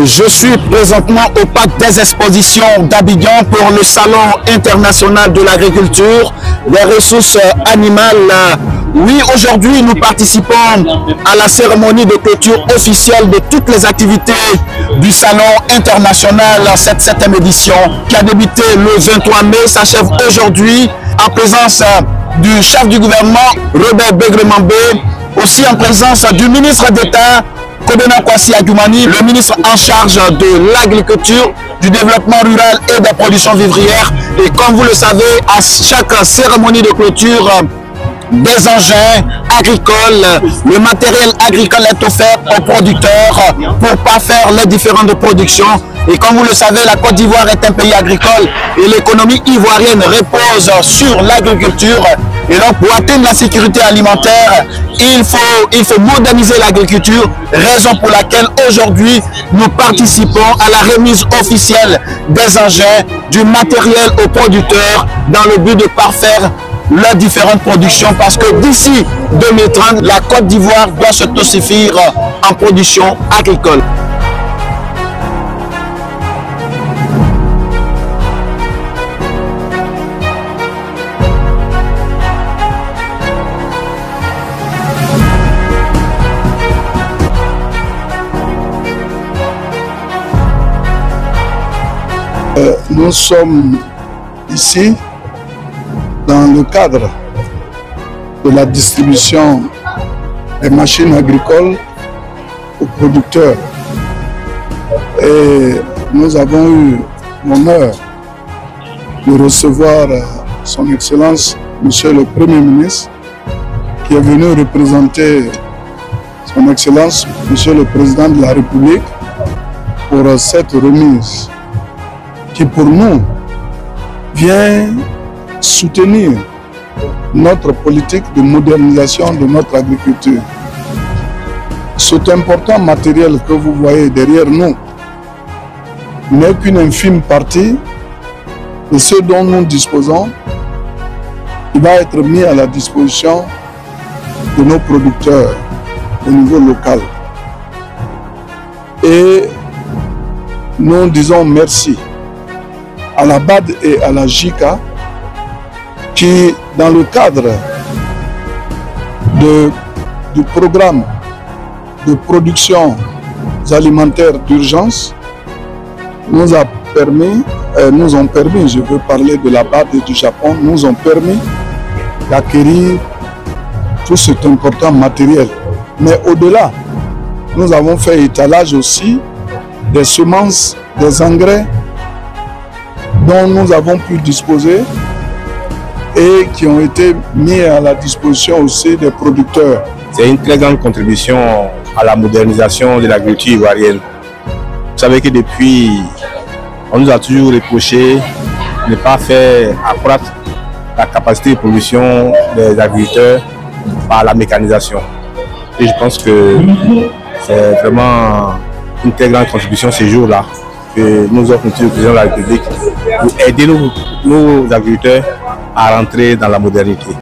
Je suis présentement au parc des expositions d'Abidjan pour le Salon international de l'agriculture, des ressources animales. Oui, aujourd'hui, nous participons à la cérémonie de clôture officielle de toutes les activités du Salon international, cette 7e édition, qui a débuté le 23 mai, s'achève aujourd'hui en présence du chef du gouvernement, Robert Begremambé, aussi en présence du ministre d'État, Kodona Kwasi Adjoumani, le ministre en charge de l'agriculture, du développement rural et des productions vivrières. Et comme vous le savez, à chaque cérémonie de clôture, des engins agricoles, le matériel agricole est offert aux producteurs pour parfaire les différentes productions. Et comme vous le savez, la Côte d'Ivoire est un pays agricole et l'économie ivoirienne repose sur l'agriculture. Et donc, pour atteindre la sécurité alimentaire, il faut moderniser l'agriculture, raison pour laquelle aujourd'hui, nous participons à la remise officielle des engins, du matériel aux producteurs dans le but de parfaire leurs différentes productions, parce que d'ici 2030, la Côte d'Ivoire doit s'autosuffire en production agricole. Nous sommes ici dans le cadre de la distribution des machines agricoles aux producteurs. Et nous avons eu l'honneur de recevoir son Excellence, Monsieur le Premier ministre, qui est venu représenter son Excellence, Monsieur le Président de la République, pour cette remise qui pour nous vient soutenir notre politique de modernisation de notre agriculture. Cet important matériel que vous voyez derrière nous n'est qu'une infime partie de ce dont nous disposons. Il va être mis à la disposition de nos producteurs au niveau local. Et nous disons merci à la BAD et à la JICA qui, dans le cadre du programme de production alimentaire d'urgence, nous ont permis, je veux parler de la BAD et du Japon, nous ont permis d'acquérir tout cet important matériel. Mais au-delà, nous avons fait étalage aussi des semences, des engrais dont nous avons pu disposer et qui ont été mis à la disposition aussi des producteurs. C'est une très grande contribution à la modernisation de l'agriculture ivoirienne. Vous savez que depuis, on nous a toujours reproché de ne pas faire accroître la capacité de production des agriculteurs par la mécanisation. Et je pense que c'est vraiment une très grande contribution ces jours-là que nous offre le président de la République pour aider nos agriculteurs à rentrer dans la modernité.